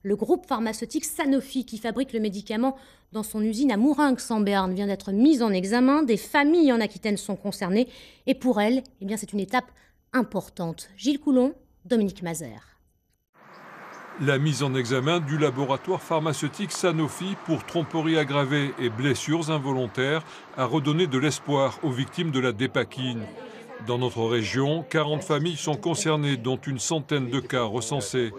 Le groupe pharmaceutique Sanofi, qui fabrique le médicament dans son usine à Mourinx en Béarn, vient d'être mis en examen. Des familles en Aquitaine sont concernées. Et pour elles, c'est une étape importante. Gilles Coulon, Dominique Mazère. La mise en examen du laboratoire pharmaceutique Sanofi pour tromperie aggravée et blessures involontaires a redonné de l'espoir aux victimes de la dépakine. Dans notre région, 40 familles sont concernées, dont une centaine de cas recensés.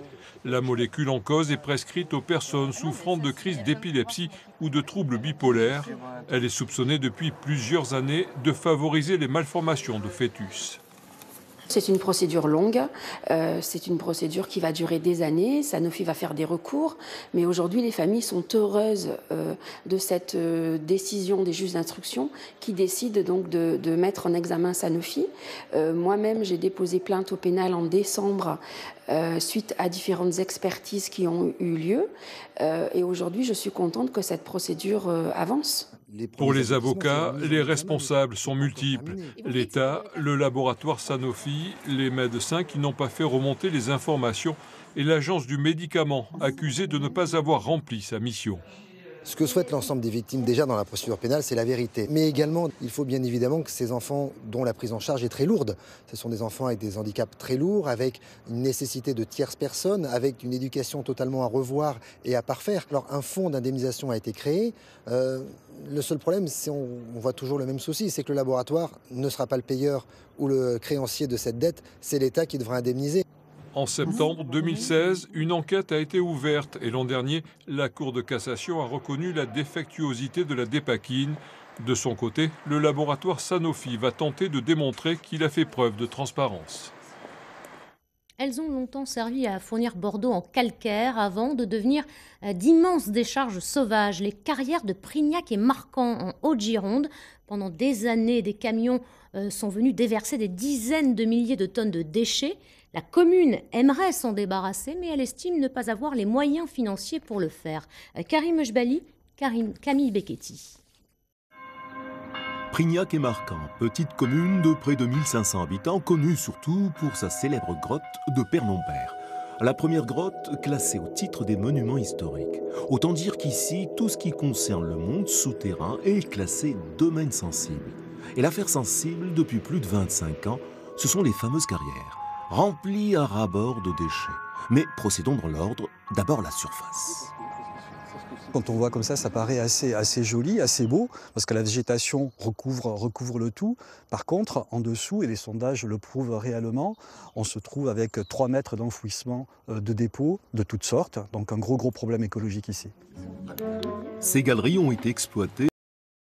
La molécule en cause est prescrite aux personnes souffrant de crises d'épilepsie ou de troubles bipolaires. Elle est soupçonnée depuis plusieurs années de favoriser les malformations de fœtus. C'est une procédure longue, c'est une procédure qui va durer des années. Sanofi va faire des recours, mais aujourd'hui les familles sont heureuses de cette décision des juges d'instruction qui décident donc de mettre en examen Sanofi. Moi-même, j'ai déposé plainte au pénal en décembre suite à différentes expertises qui ont eu lieu. Et aujourd'hui, je suis contente que cette procédure avance. Pour les avocats, les responsables sont multiples. L'État, le laboratoire Sanofi, les médecins qui n'ont pas fait remonter les informations et l'agence du médicament accusée de ne pas avoir rempli sa mission. Ce que souhaite l'ensemble des victimes déjà dans la procédure pénale, c'est la vérité. Mais également, il faut bien évidemment que ces enfants dont la prise en charge est très lourde, ce sont des enfants avec des handicaps très lourds, avec une nécessité de tierces personnes, avec une éducation totalement à revoir et à parfaire. Alors un fonds d'indemnisation a été créé. Le seul problème, c'est on voit toujours le même souci, c'est que le laboratoire ne sera pas le payeur ou le créancier de cette dette, c'est l'État qui devra indemniser. En septembre 2016, une enquête a été ouverte et l'an dernier, la Cour de cassation a reconnu la défectuosité de la dépakine. De son côté, le laboratoire Sanofi va tenter de démontrer qu'il a fait preuve de transparence. Elles ont longtemps servi à fournir Bordeaux en calcaire avant de devenir d'immenses décharges sauvages. Les carrières de Prignac et Marcant en Haute-Gironde. Pendant des années, des camions sont venus déverser des dizaines de milliers de tonnes de déchets. La commune aimerait s'en débarrasser, mais elle estime ne pas avoir les moyens financiers pour le faire. Karim Ejbali, Camille Becchetti. Prignac et Marcant, petite commune de près de 1500 habitants, connue surtout pour sa célèbre grotte de Père-non-Père. La première grotte classée au titre des monuments historiques. Autant dire qu'ici, tout ce qui concerne le monde souterrain est classé domaine sensible. Et l'affaire sensible, depuis plus de 25 ans, ce sont les fameuses carrières, remplies à ras-bord de déchets. Mais procédons dans l'ordre, d'abord la surface. Quand on voit comme ça paraît assez joli, assez beau, parce que la végétation recouvre le tout. Par contre, en dessous, et les sondages le prouvent réellement, on se trouve avec 3 mètres d'enfouissement de dépôts de toutes sortes. Donc un gros problème écologique ici. Ces galeries ont été exploitées